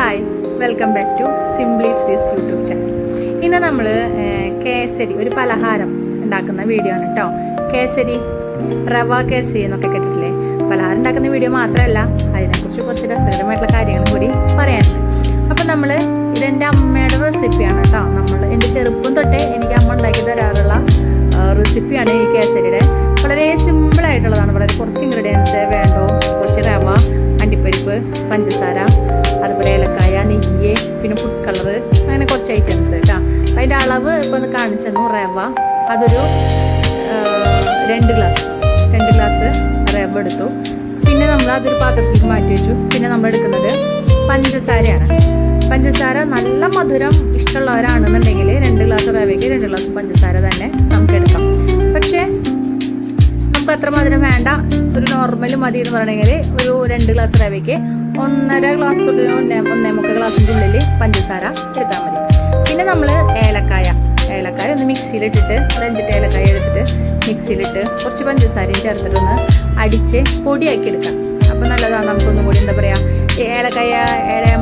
Hi, welcome back to simply Sree's YouTube channel. ഇന്ന് നമ്മൾ കേസരി ഒരു പലഹാരം ഉണ്ടാക്കുന്ന വീഡിയോ ആണ് കേട്ടോ. കേസരി, റവ കേസരി എന്നൊക്കെ കേട്ടിട്ടില്ലേ? പലഹാരം ഉണ്ടാക്കുന്ന വീഡിയോ മാത്രമല്ല, അതിനെക്കുറിച്ച് കുറച്ച് രസകരമായിട്ടുള്ള കാര്യങ്ങളും കൂടി പറയാനുണ്ട്. അപ്പം നമ്മൾ ഇതെൻ്റെ അമ്മയുടെ റെസിപ്പിയാണ് കേട്ടോ. എൻ്റെ ചെറുപ്പം തൊട്ടേ എനിക്ക് അമ്മ ഉണ്ടാക്കി തരാറുള്ള റെസിപ്പിയാണ് ഈ കേസരിയുടെ. വളരെ സിമ്പിളായിട്ടുള്ളതാണ്. വളരെ കുറച്ച് ഇൻഗ്രീഡിയൻസ് വേണ്ടോ. കുറച്ച് റവ, അണ്ടിപ്പരിപ്പ്, പഞ്ചസാര, അതുപോലെ ഏലക്കായ, നെയ്യ്, പിന്നെ ഫുഡ് കളറ്, അങ്ങനെ കുറച്ച് ഐറ്റംസ് കേട്ടോ. അതിൻ്റെ അളവ് ഇപ്പോൾ ഒന്ന് കാണിച്ചു തന്നു. റവ അതൊരു 2 ഗ്ലാസ് റവ എടുത്തു. പിന്നെ നമ്മൾ അതൊരു പാത്രത്തിലേക്ക് മാറ്റി വെച്ചു. പിന്നെ നമ്മൾ എടുക്കുന്നത് പഞ്ചസാരയാണ്. പഞ്ചസാര നല്ല മധുരം ഇഷ്ടമുള്ളവരാണെന്നുണ്ടെങ്കിൽ 2 ഗ്ലാസ് റവയ്ക്ക് 2 ഗ്ലാസ് പഞ്ചസാര തന്നെ നമുക്ക് എടുക്കാം. പക്ഷേ നമുക്ക് അത്ര മധുരം വേണ്ട, ഒരു നോർമൽ മതി എന്ന് പറയണമെങ്കിൽ ഒരു 2 ഗ്ലാസ് റവയ്ക്ക് 1.5 ഗ്ലാസ് 1.25 ഗ്ലാസിൻ്റെ ഉള്ളിൽ പഞ്ചസാര എടുത്താൽ മതി. പിന്നെ നമ്മൾ ഏലക്കായ ഒന്ന് മിക്സിയിലിട്ടിട്ട്, ഒരു 5 ഏലക്കായ എടുത്തിട്ട് മിക്സിയിലിട്ട് കുറച്ച് പഞ്ചസാരയും ചേർത്തിട്ടൊന്ന് അടിച്ച് പൊടിയാക്കി എടുക്കാം. അപ്പോൾ നല്ലതാണ്. നമുക്കൊന്നും കൂടി എന്താ പറയുക, ഏലക്കായ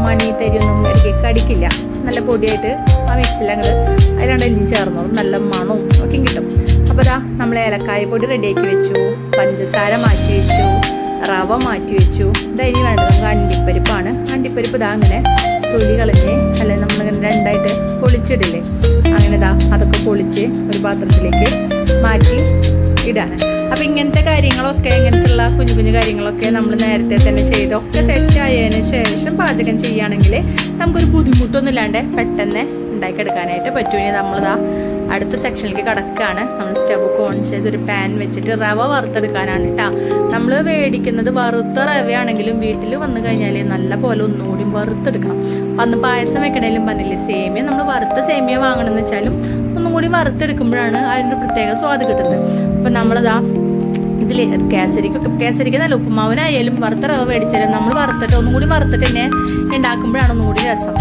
മണി തരിയൊന്നും ഇടയ്ക്ക് കടിക്കില്ല. നല്ല പൊടിയായിട്ട് ആ മിക്സിയിൽ അങ്ങോട്ട് അതിലാണ്ട് എല്ലാം ചേർന്നോളും, നല്ല മണവും ഒക്കെ കിട്ടും. അപ്പോൾ ഇതാ നമ്മൾ ഏലക്കായ പൊടി റെഡിയാക്കി വെച്ചു, പഞ്ചസാര മാറ്റി വെച്ചു, റവ മാറ്റി വെച്ചു. ഇനി വേണ്ടത് നമുക്ക് അണ്ടിപ്പരിപ്പാണ്. അണ്ടിപ്പരിപ്പ് ഇതാ അങ്ങനെ തൊലി കളഞ്ഞ്, അല്ലെങ്കിൽ നമ്മളിങ്ങനെ 2ആയിട്ട് പൊളിച്ചിടില്ലേ, അങ്ങനെ ഇതാ അതൊക്കെ പൊളിച്ച് ഒരു പാത്രത്തിലേക്ക് മാറ്റി ഇടാണ്. അപ്പം ഇങ്ങനത്തെ കാര്യങ്ങളൊക്കെ, ഇങ്ങനത്തെയുള്ള കുഞ്ഞു കുഞ്ഞു കാര്യങ്ങളൊക്കെ നമ്മൾ നേരത്തെ തന്നെ ചെയ്തൊക്കെ സെറ്റ് ആയതിന് ശേഷം പാചകം ചെയ്യുകയാണെങ്കിൽ നമുക്കൊരു ബുദ്ധിമുട്ടൊന്നും ഇല്ലാണ്ട് പെട്ടെന്ന് ഉണ്ടാക്കിയെടുക്കാനായിട്ട് പറ്റും. ഇനി നമ്മളിതാ അടുത്ത സെക്ഷനിലേക്ക് കടക്കുകയാണ്. നമ്മൾ സ്റ്റവ് ഓൺ ചെയ്ത് ഒരു പാൻ വെച്ചിട്ട് റവ വറുത്തെടുക്കാനാണ് കേട്ടോ. നമ്മൾ മേടിക്കുന്നത് വറുത്ത റവയാണെങ്കിലും വീട്ടിൽ വന്നു കഴിഞ്ഞാൽ നല്ല പോലെ ഒന്നുകൂടി വറുത്തെടുക്കണം. അന്ന് പായസം വെക്കണേലും പറഞ്ഞില്ലേ, സേമിയ നമ്മൾ വറുത്ത സേമിയ വാങ്ങണമെന്ന് വെച്ചാലും ഒന്നും കൂടി വറുത്തെടുക്കുമ്പോഴാണ് അതിൻ്റെ പ്രത്യേക സ്വാദ് കിട്ടുന്നത്. അപ്പം നമ്മളിതാ ഇതിൽ കേസരിക്ക് നല്ല ഉപ്പുമാവിനായാലും വറുത്ത റവ മേടിച്ചാലും നമ്മൾ വറുത്തിട്ട് ഒന്നും കൂടി വറുത്തിട്ട് തന്നെ ഉണ്ടാക്കുമ്പോഴാണ് ഒന്നും കൂടി രസം.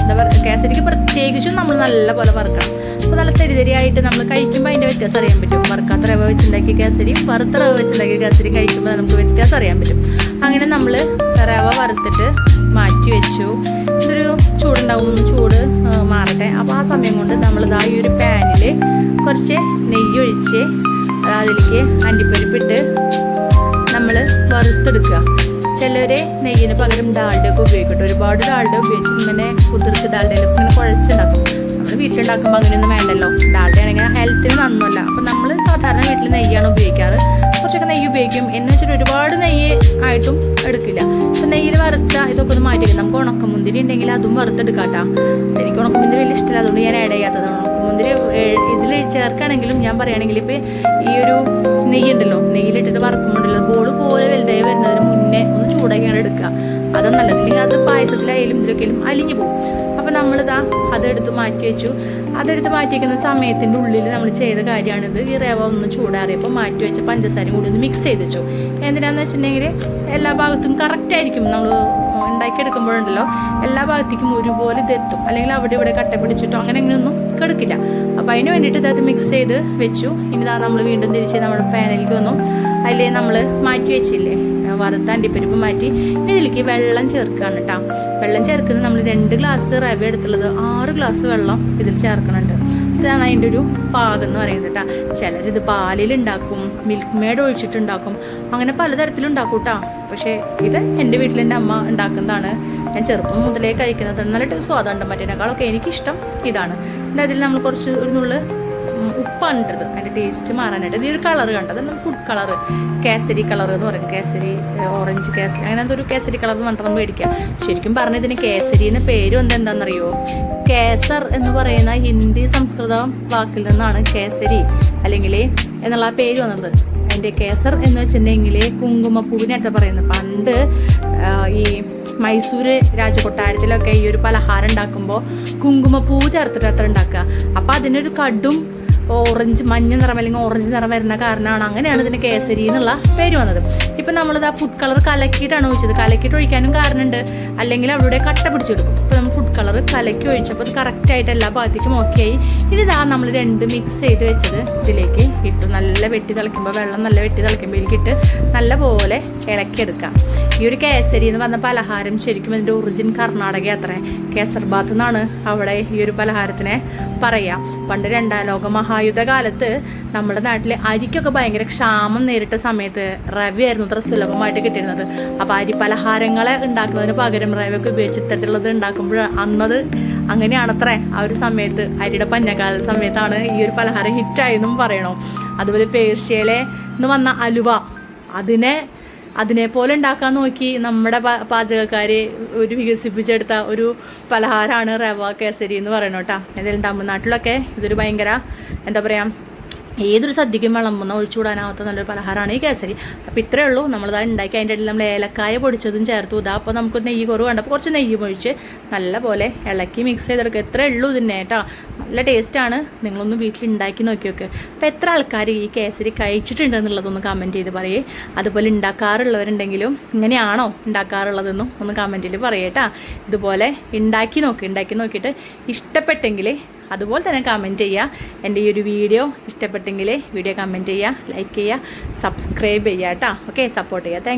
കേസരിക്ക് പ്രത്യേകിച്ചും നമ്മൾ നല്ല പോലെ വറുക്കണം. അപ്പോൾ നല്ല തെരിതെരിയായിട്ട് നമ്മൾ കഴിക്കുമ്പോൾ അതിൻ്റെ വ്യത്യാസം അറിയാൻ പറ്റും. വറുക്കാത്ത റവ വെച്ചുണ്ടാക്കിയ കേസരിയും വറുത്ത റവ വെച്ചുണ്ടാക്കിയ കേസരിയും കഴിക്കുമ്പോൾ നമുക്ക് വ്യത്യാസം അറിയാൻ പറ്റും. അങ്ങനെ നമ്മൾ റവ വറുത്തിട്ട് മാറ്റി വെച്ചു. ഇതൊരു ചൂടുണ്ടാവും, ചൂട് മാറട്ടെ. അപ്പോൾ ആ സമയം കൊണ്ട് നമ്മളിതാ ഈ ഒരു പാനിൽ കുറച്ച് നെയ്യ് ഒഴിച്ച് അതിലേക്ക് അണ്ടിപ്പരിപ്പിട്ട് നമ്മൾ വറുത്തെടുക്കുക. ചിലർ നെയ്യിന് പകരം ഡാൽഡയൊക്കെ ഉപയോഗിക്കട്ടെ. ഒരുപാട് ഡാൽഡ ഉപയോഗിച്ച് ഇങ്ങനെ കുതിർത്ത് ഡാൽഡയിലൊക്കെ ഇങ്ങനെ കുഴച്ചുണ്ടാക്കും. നമ്മൾ വീട്ടിലുണ്ടാക്കുമ്പോൾ അങ്ങനെയൊന്നും വേണ്ടല്ലോ. ഡാൽഡ ആണെങ്കിൽ ഹെൽത്തിന് നന്നല്ല. അപ്പം നമ്മൾ സാധാരണ വീട്ടിൽ നെയ്യാണ് ഉപയോഗിക്കാറ്. കുറച്ചൊക്കെ നെയ്യ് ഉപയോഗിക്കും. എന്ന് വെച്ചിട്ട് ഒരുപാട് നെയ്യ് ആയിട്ടും എടുക്കില്ല. അപ്പം നെയ്യിൽ വറുത്ത ഇതൊക്കെ ഒന്ന് മാറ്റി വയ്ക്കും. നമുക്ക് ഉണക്കമുന്തിരി ഉണ്ടെങ്കിൽ അതും വറുത്തെടുക്കാം കേട്ടോ. എനിക്ക് ഉണക്കമുന്തിരി വലിയ ഇഷ്ടമില്ല, അതുകൊണ്ട് ഞാൻ ആഡ് ചെയ്യാത്തത്. ഉണക്കമുന്തിരി ഇതിൽ ചേർക്കുകയാണെങ്കിലും ഞാൻ പറയുകയാണെങ്കിൽ ഇപ്പോൾ ഈ ഒരു നെയ്യുണ്ടല്ലോ, നെയ്യിലിട്ടിട്ട് വറുക്കുമ്പോണ്ടല്ലോ ബോൾ പോലെ വലുതായി വരുന്നതിന് മുന്നേ ഒന്ന് ചൂടാക്കിയാണ് എടുക്കുക. അതൊന്നും നല്ലത്. ഇല്ലെങ്കിൽ അത് പായസത്തിലായാലും ഇതിലൊക്കെയും അലിഞ്ഞു പോകും. അപ്പോൾ നമ്മളിതാ അതെടുത്ത് മാറ്റി വെച്ചു. അതെടുത്ത് മാറ്റി വയ്ക്കുന്ന സമയത്തിൻ്റെ ഉള്ളിൽ നമ്മൾ ചെയ്ത കാര്യമാണിത്. ഈ റവ ഒന്ന് ചൂടാറിയപ്പോൾ മാറ്റി വെച്ച പഞ്ചസാരയും കൂടി ഒന്ന് മിക്സ് ചെയ്ത് വെച്ചു. എന്തിനാന്ന് വെച്ചിട്ടുണ്ടെങ്കിൽ എല്ലാ ഭാഗത്തും കറക്റ്റായിരിക്കും. നമ്മൾ ഉണ്ടാക്കിയെടുക്കുമ്പോഴുണ്ടല്ലോ എല്ലാ ഭാഗത്തേക്കും ഒരുപോലെ ഇതെത്തും. അല്ലെങ്കിൽ അവിടെ ഇവിടെ കട്ട പിടിച്ചിട്ടോ അങ്ങനെ അങ്ങനെയൊന്നും കിടക്കില്ല. അപ്പോൾ അതിന് വേണ്ടിയിട്ട് ഇതത് മിക്സ് ചെയ്ത് വെച്ചു. ഇനി ഇതാ നമ്മൾ വീണ്ടും തിരിച്ച് നമ്മുടെ പാനിലേക്ക് വന്നു. അതിൽ നമ്മൾ മാറ്റി വെച്ചില്ലേ വറുത്ത അണ്ടിപ്പരിപ്പ് മാറ്റി ഇതിലേക്ക് വെള്ളം ചേർക്കുകയാണ് കേട്ടോ. വെള്ളം ചേർക്കുന്നത് നമ്മൾ 2 ഗ്ലാസ് റവ എടുത്തുള്ളത് 6 ഗ്ലാസ് വെള്ളം ഇതിൽ ചേർക്കണുണ്ട്. ഇതാണ് അതിൻ്റെ ഒരു പാകം എന്ന് പറയുന്നത് കേട്ടോ. ചിലരിത് പാലിലുണ്ടാക്കും, മിൽക്ക് മേഡ് ഒഴിച്ചിട്ടുണ്ടാക്കും, അങ്ങനെ പലതരത്തിലുണ്ടാക്കും കേട്ടോ. പക്ഷേ ഇത് എൻ്റെ വീട്ടിൽ എൻ്റെ അമ്മ ഉണ്ടാക്കുന്നതാണ്. ഞാൻ ചെറുപ്പം മുതലേ കഴിക്കുന്നത്. നല്ല സ്വാദുണ്ട്. മറ്റേനേക്കാളൊക്കെ എനിക്കിഷ്ടം ഇതാണ്. അതിൽ നമ്മൾ കുറച്ച് ഒരു നുള്ള് ഉപ്പാണ് ഇട്ടത് അതിൻ്റെ ടേസ്റ്റ് മാറാനായിട്ട്. ഈ ഒരു കളർ കണ്ടത് നമ്മൾ ഫുഡ് കളർ, കേസരി കളർ എന്ന് പറയും. കേസരി, ഓറഞ്ച് കേസരി, അങ്ങനെ എന്തൊരു കേസരി കളർ എന്ന് പറഞ്ഞിട്ട് നമ്മൾ മേടിക്കുക. ശരിക്കും പറഞ്ഞ ഇതിന് കേസരി എന്ന പേര് എന്താണെന്നറിയോ? കേസർ എന്ന് പറയുന്ന ഹിന്ദി സംസ്കൃത വാക്കിൽ നിന്നാണ് കേസരി അല്ലെങ്കിൽ എന്നുള്ള പേര് വന്നത്. അതിൻ്റെ കേസർ എന്ന് വെച്ചിട്ടുണ്ടെങ്കിൽ കുങ്കുമപ്പൂവിനായിട്ട് പറയുന്നത്. പണ്ട് ഈ മൈസൂർ രാജകൊട്ടാരത്തിലൊക്കെ ഈ ഒരു പലഹാരം ഉണ്ടാക്കുമ്പോൾ കുങ്കുമപ്പൂ ചേർത്തിട്ട് ഉണ്ടാക്കുക. അപ്പോൾ അതിനൊരു കടും ഓറഞ്ച്, മഞ്ഞ നിറം അല്ലെങ്കിൽ ഓറഞ്ച് നിറം വരുന്ന കാരണമാണ്, അങ്ങനെയാണ് ഇതിന് കേസരി എന്നുള്ള പേര് വന്നത്. ഇപ്പം നമ്മളിത് ആ ഫുഡ് കളർ കലക്കിയിട്ടാണ് ഒഴിച്ചത്. കലക്കിയിട്ട് ഒഴിക്കാനും കാരണമുണ്ട്, അല്ലെങ്കിൽ അവിടെ കട്ട പിടിച്ചെടുക്കും. ഇപ്പോൾ നമ്മൾ ഫുഡ് കളർ കലക്കി ഒഴിച്ചപ്പോൾ അത് കറക്റ്റായിട്ട് എല്ലാ ഭാഗത്തേക്കും ഓക്കെയായി. ഇതാ നമ്മൾ 2 മിക്സ് ചെയ്ത് വെച്ചത് ഇതിലേക്ക് ഇട്ടു. നല്ല വെട്ടി തിളയ്ക്കുമ്പോൾ, വെള്ളം നല്ല വെട്ടി തിളയ്ക്കുമ്പോൾ ഇതിലേക്കിട്ട് നല്ല പോലെ ഇളക്കിയെടുക്കാം. ഈ ഒരു കേസരി എന്ന് പറഞ്ഞ പലഹാരം ശരിക്കും ഇതിൻ്റെ ഒറിജിൻ കർണാടക അത്രേ. കേസർബാത്ത് എന്നാണ് അവിടെ ഈ ഒരു പലഹാരത്തിനെ പറയാം. പണ്ട് 2ാം ലോക മഹായുദ്ധ കാലത്ത് നമ്മുടെ നാട്ടിൽ അരിക്കൊക്കെ ഭയങ്കര ക്ഷാമം നേരിട്ട സമയത്ത് റവയായിരുന്നു അത്ര സുലഭമായിട്ട് കിട്ടിയിരുന്നത്. അപ്പോൾ അരി പലഹാരങ്ങളെ ഉണ്ടാക്കുന്നതിന് പകരം റവയൊക്കെ ഉപയോഗിച്ച് ഇത്തരത്തിലുള്ളത് ഉണ്ടാക്കുമ്പോൾ അന്നത് അങ്ങനെയാണത്രേ. ആ ഒരു സമയത്ത് അരിയുടെ പഞ്ഞക്കാല സമയത്താണ് ഈ ഒരു പലഹാരം ഹിറ്റായെന്നും പറയണോ. അതുപോലെ പേർഷ്യയിലെ എന്ന് വന്ന അലുവ അതിനെപ്പോലെ ഉണ്ടാക്കാൻ നോക്കി നമ്മുടെ പാചകക്കാർ ഒരു വികസിപ്പിച്ചെടുത്ത ഒരു പലഹാരമാണ് റവ കേസരി എന്ന് പറയണം കേട്ടോ. ഏതായാലും തമിഴ്നാട്ടിലൊക്കെ ഇതൊരു ഭയങ്കര എന്താ പറയുക, ഏതൊരു സദ്യക്കും വിളമ്പുന്ന ഒഴിച്ചുകൂടാനാവാത്ത നല്ലൊരു പലഹാരമാണ് ഈ കേസരി. അപ്പോൾ ഇത്രയേ ഉള്ളൂ. നമ്മളിത് ഉണ്ടാക്കി അതിൻ്റെ ഇടയിൽ നമ്മൾ ഏലക്കായ പൊടിച്ചതും ചേർത്തു. ഇതാ അപ്പോൾ നമുക്ക് നെയ്യ് കുറവ് കണ്ടപ്പോൾ കുറച്ച് നെയ്യ് ഒഴിച്ച് നല്ല പോലെ ഇളക്കി മിക്സ് ചെയ്തെടുക്കുക. ഇത്രയേ ഉള്ളൂ ഇതിനെ കേട്ടോ. നല്ല ടേസ്റ്റാണ്. നിങ്ങളൊന്ന് വീട്ടിൽ ഉണ്ടാക്കി നോക്കി നോക്ക്. അപ്പോൾ എത്ര ആൾക്കാർ ഈ കേസരി കഴിച്ചിട്ടുണ്ട് എന്നുള്ളതൊന്ന് കമൻറ്റ് ചെയ്ത് പറയേ. അതുപോലെ ഉണ്ടാക്കാറുള്ളവരുണ്ടെങ്കിലും ഇങ്ങനെയാണോ ഉണ്ടാക്കാറുള്ളതെന്നും ഒന്ന് കമൻറ്റിൽ പറയേട്ടാ. ഇതുപോലെ ഉണ്ടാക്കി നോക്കിയിട്ട് ഇഷ്ടപ്പെട്ടെങ്കിൽ അതുപോലെ തന്നെ കമൻറ്റ് ചെയ്യുക. എൻ്റെ ഈ ഒരു വീഡിയോ ഇഷ്ടപ്പെട്ടെങ്കിൽ വീഡിയോ കമൻറ്റ് ചെയ്യുക, ലൈക്ക് ചെയ്യുക, സബ്സ്ക്രൈബ് ചെയ്യുക കേട്ടോ. ഓക്കെ, സപ്പോർട്ട് ചെയ്യുക. താങ്ക്